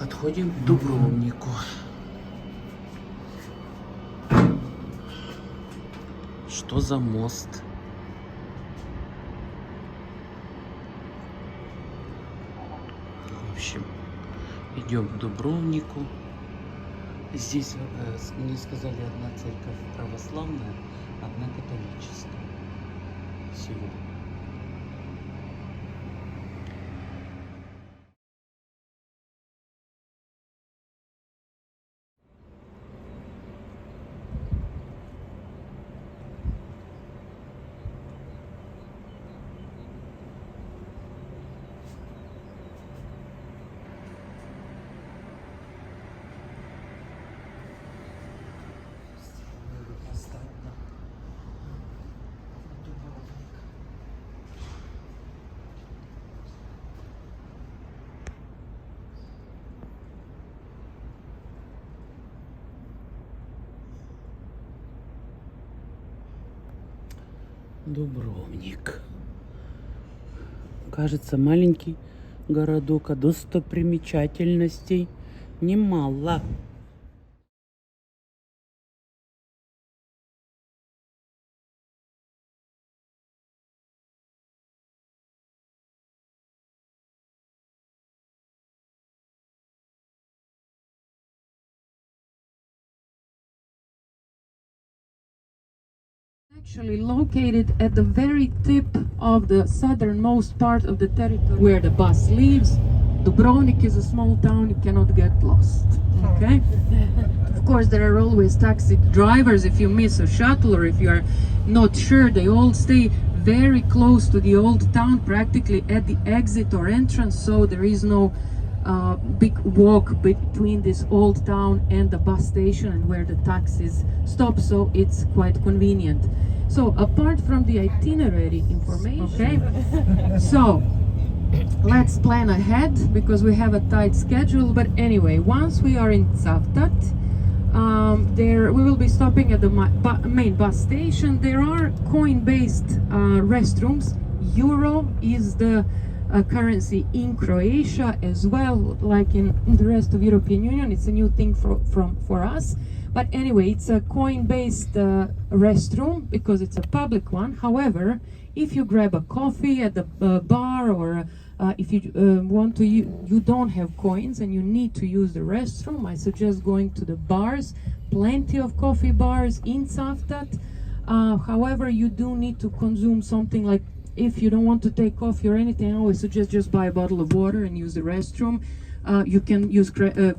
Подходим к Дубровнику. Что за мост? В общем, идем к Дубровнику. Здесь, мне сказали, одна церковь православная, одна католическая. Всего. Дубровник. Кажется, маленький городок, а достопримечательностей немало. Actually located at the very tip of the southernmost part of the territory where the bus leaves. Dubrovnik is a small town, you cannot get lost. Okay? Of course, there are always taxi drivers. If you miss a shuttle or if you are not sure, they all stay very close to the old town, practically at the exit or entrance, so there is no big walk between this old town and the bus station and where the taxis stop, so it's quite convenient. So apart from the itinerary information, okay, so let's plan ahead because we have a tight schedule. But anyway, once we are in Cavtat, there we will be stopping at the main bus station. There are coin-based restrooms. Euro is the currency in Croatia as well, like in the rest of European Union. It's a new thing for us. But anyway, it's a coin-based restroom because it's a public one. However, if you grab a coffee at the bar or if you want to, you don't have coins and you need to use the restroom, I suggest going to the bars. Plenty of coffee bars in Cavtat. However, you do need to consume something like, if you don't want to take coffee or anything, I always suggest just buy a bottle of water and use the restroom. You can use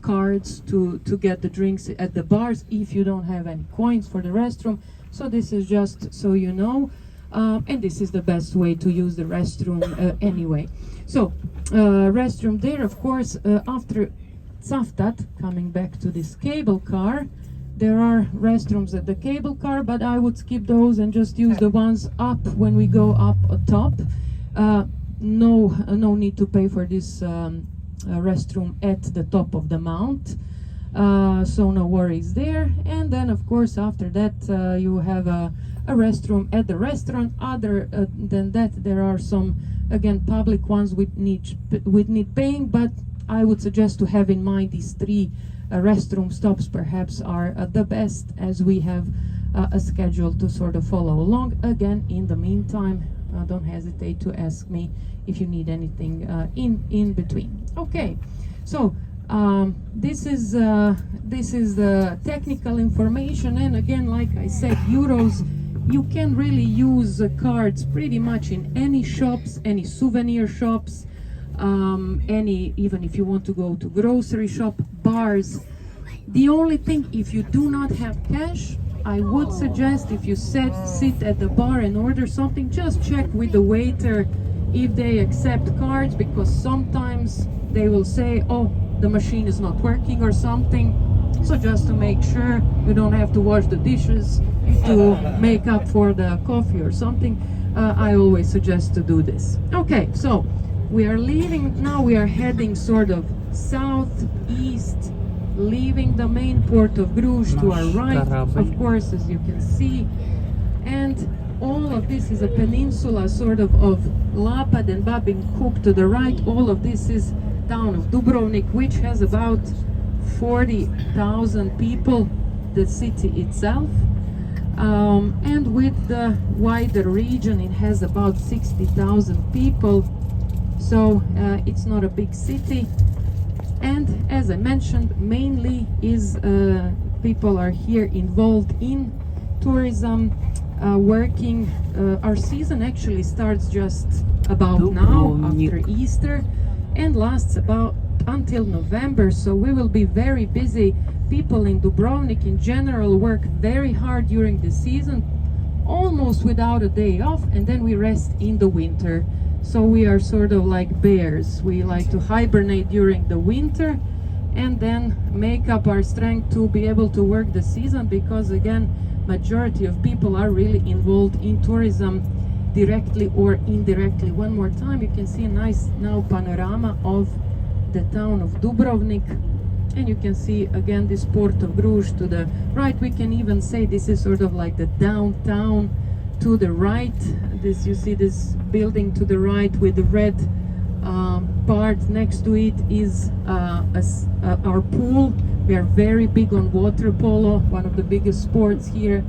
cards to get the drinks at the bars if you don't have any coins for the restroom. So this is just so you know. And this is the best way to use the restroom anyway. So, restroom there, of course, after Cavtat, coming back to this cable car, there are restrooms at the cable car, but I would skip those and just use the ones up when we go up top. No need to pay for this restroom at the top of the mount. So no worries there. And then, of course, after that, you have a restroom at the restaurant. Other than that, there are some, again, public ones with need paying, but I would suggest to have in mind these three restroom stops perhaps are the best, as we have a schedule to sort of follow along. Again, in the meantime, don't hesitate to ask me if you need anything in between. Okay, so this is the technical information, and again, like I said, euros, you can really use cards pretty much in any shops, any souvenir shops, even if you want to go to grocery shop, bars. The only thing, if you do not have cash, I would suggest, if you sit at the bar and order something, just check with the waiter if they accept cards, because sometimes they will say, oh, the machine is not working or something. So just to make sure you don't have to wash the dishes to make up for the coffee or something, I always suggest to do this. Okay, so we are leaving now. We are heading sort of southeast, leaving the main port of Bruges to our right, of course, as you can see. And all of this is a peninsula sort of Lapad and Babin Kuk to the right. All of this is town of Dubrovnik, which has about 40,000 people, the city itself. And with the wider region, it has about 60,000 people. So it's not a big city. And as I mentioned, mainly is people are here involved in tourism, working. Our season actually starts just about now after Easter and lasts about until November, so we will be very busy. People in Dubrovnik in general work very hard during the season, almost without a day off, and then we rest in the winter. So we are sort of like bears. We like to hibernate during the winter and then make up our strength to be able to work the season, because again, majority of people are really involved in tourism directly or indirectly. One more time, you can see a nice now panorama of the town of Dubrovnik, and you can see again this port of Bruges to the right. We can even say this is sort of like the downtown to the right. This, you see this building to the right with the red part next to it is our pool. We are very big on water polo, one of the biggest sports here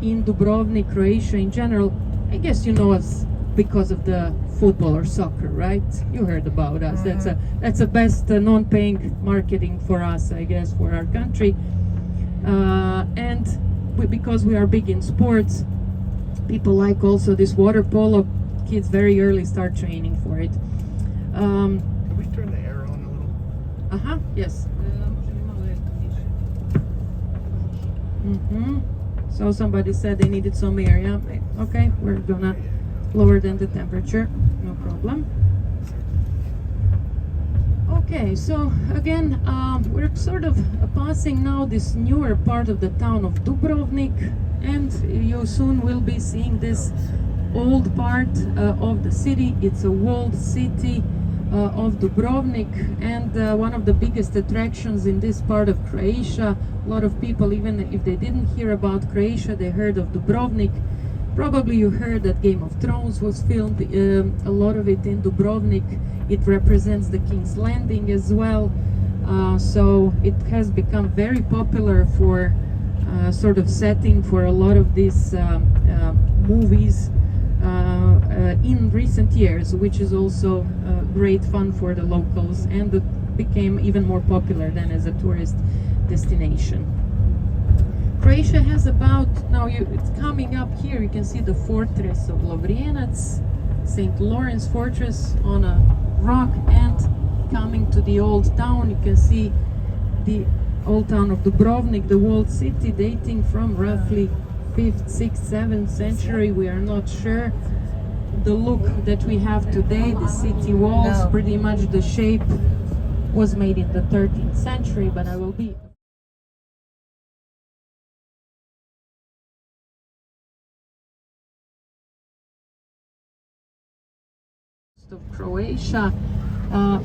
in Dubrovnik, Croatia in general. I guess you know us because of the football or soccer, right? You heard about us. That's a best non-paying marketing for us, I guess, for our country. Because we are big in sports, people like also this water polo. Kids very early start training for it. Can we turn the air on a little? Yes. So somebody said they needed some air. Yeah. Okay, we're gonna lower than the temperature. No problem. Okay, so again, we're sort of passing now this newer part of the town of Dubrovnik, and you soon will be seeing this old part of the city. It's a walled city of Dubrovnik, and one of the biggest attractions in this part of Croatia. A lot of people, even if they didn't hear about Croatia, they heard of Dubrovnik. Probably you heard that Game of Thrones was filmed, a lot of it in Dubrovnik. It represents the King's Landing as well. So it has become very popular for sort of setting for a lot of these movies in recent years, which is also great fun for the locals, and it became even more popular than as a tourist destination. Croatia has about, now it's coming up here, you can see the fortress of Lovrijenac, St. Lawrence Fortress on a rock, and coming to the old town, you can see the old town of Dubrovnik, the walled city dating from roughly 5th, 6th, 7th century, we are not sure. The look that we have today, the city walls, pretty much the shape was made in the 13th century, but I will be of Croatia.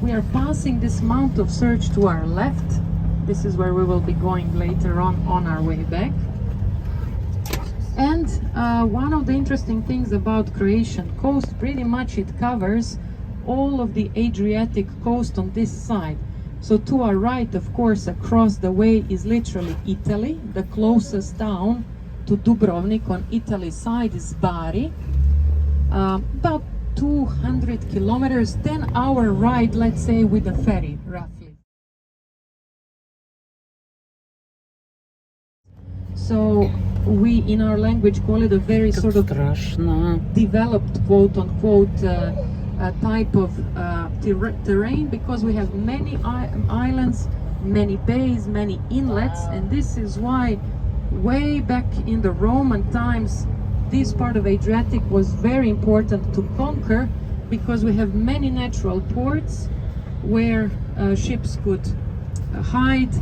We are passing this Mount of Search to our left. This is where we will be going later on our way back. And one of the interesting things about Croatian coast, pretty much it covers all of the Adriatic coast on this side. So to our right, of course, across the way is literally Italy. The closest town to Dubrovnik on Italy's side is Bari. About 200 kilometers, 10-hour ride, let's say, with a ferry, roughly. So we, in our language, call it a very sort of developed, quote-unquote, type of terrain, because we have many islands, many bays, many inlets, and this is why way back in the Roman times, this part of Adriatic was very important to conquer, because we have many natural ports where ships could hide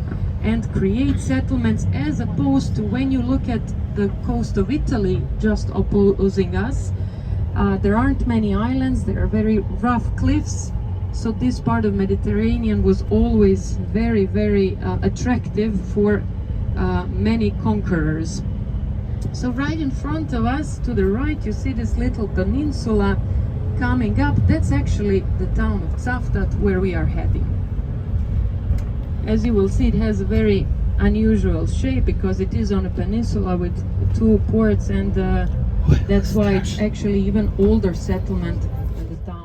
and create settlements, as opposed to when you look at the coast of Italy just opposing us. There aren't many islands, there are very rough cliffs, so this part of Mediterranean was always very, very attractive for many conquerors. So right in front of us, to the right, you see this little peninsula coming up, that's actually the town of Cavtat where we are heading. As you will see, it has a very unusual shape because it is on a peninsula with two ports, and that's why it's actually even older settlement than the town.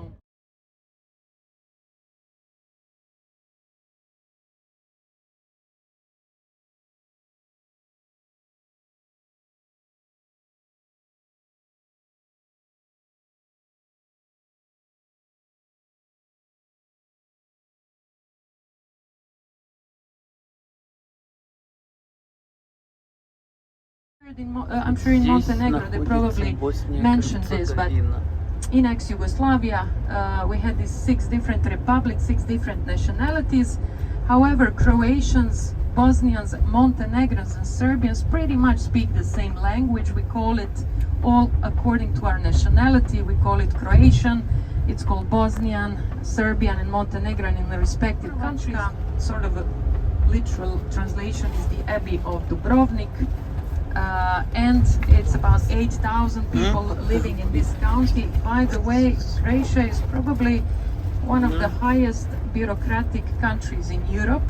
I'm sure in Montenegro they probably mentioned this, but in ex-Yugoslavia we had these 6 different republics, 6 different nationalities. However, Croatians, Bosnians, Montenegrins and Serbians pretty much speak the same language. We call it, all according to our nationality, we call it Croatian. It's called Bosnian, Serbian and Montenegrin in the respective countries. Sort of a literal translation is the Abbey of Dubrovnik. And it's about 8,000 people living in this county. By the way, Croatia is probably one of the highest bureaucratic countries in Europe.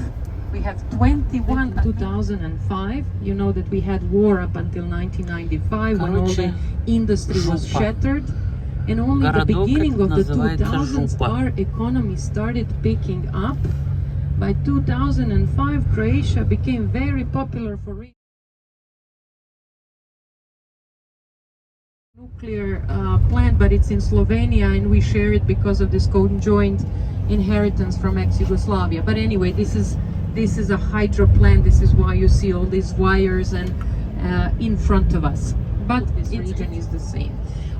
We have 21 in 2005. You know that we had war up until 1995 when all the industry was shattered. And only the beginning of the 2000s our economy started picking up. By 2005, Croatia became very popular for nuclear plant, but it's in Slovenia and we share it because of this conjoint inheritance from ex-Yugoslavia. But anyway, this is a hydro plant. This is why you see all these wires and in front of us. But this region is the same.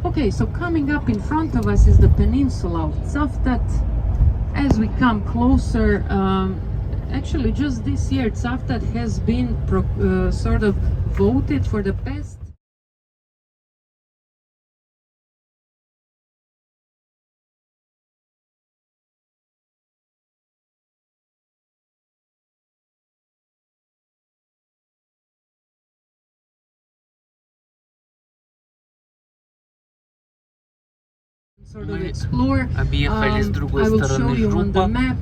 Okay, so coming up in front of us is the peninsula of Cavtat. As we come closer, actually just this year Cavtat has been sort of voted for the best sort of explore. I will show you on the map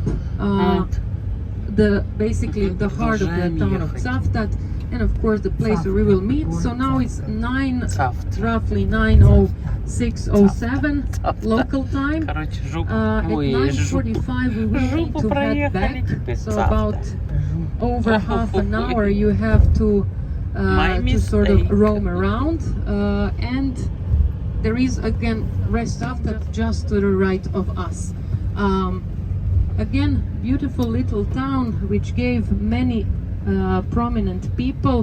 basically the heart of the town of Cavtat, and of course the place where we will meet. So now it's roughly 9:06:07 local time. At 9:45 we will need to head back. So about over half an hour you have to sort of roam around, and there is again rest Cavtat just to the right of us. Again, beautiful little town which gave many prominent people.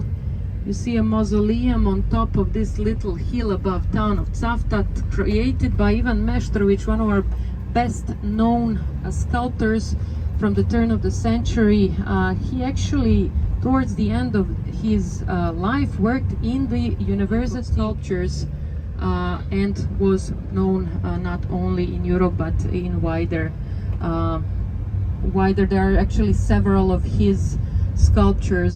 You see a mausoleum on top of this little hill above town of Cavtat, created by Ivan Meštrović, one of our best known sculptors from the turn of the century. He actually, towards the end of his life, worked in the university sculptures and was known not only in Europe but in wider. There are actually several of his sculptures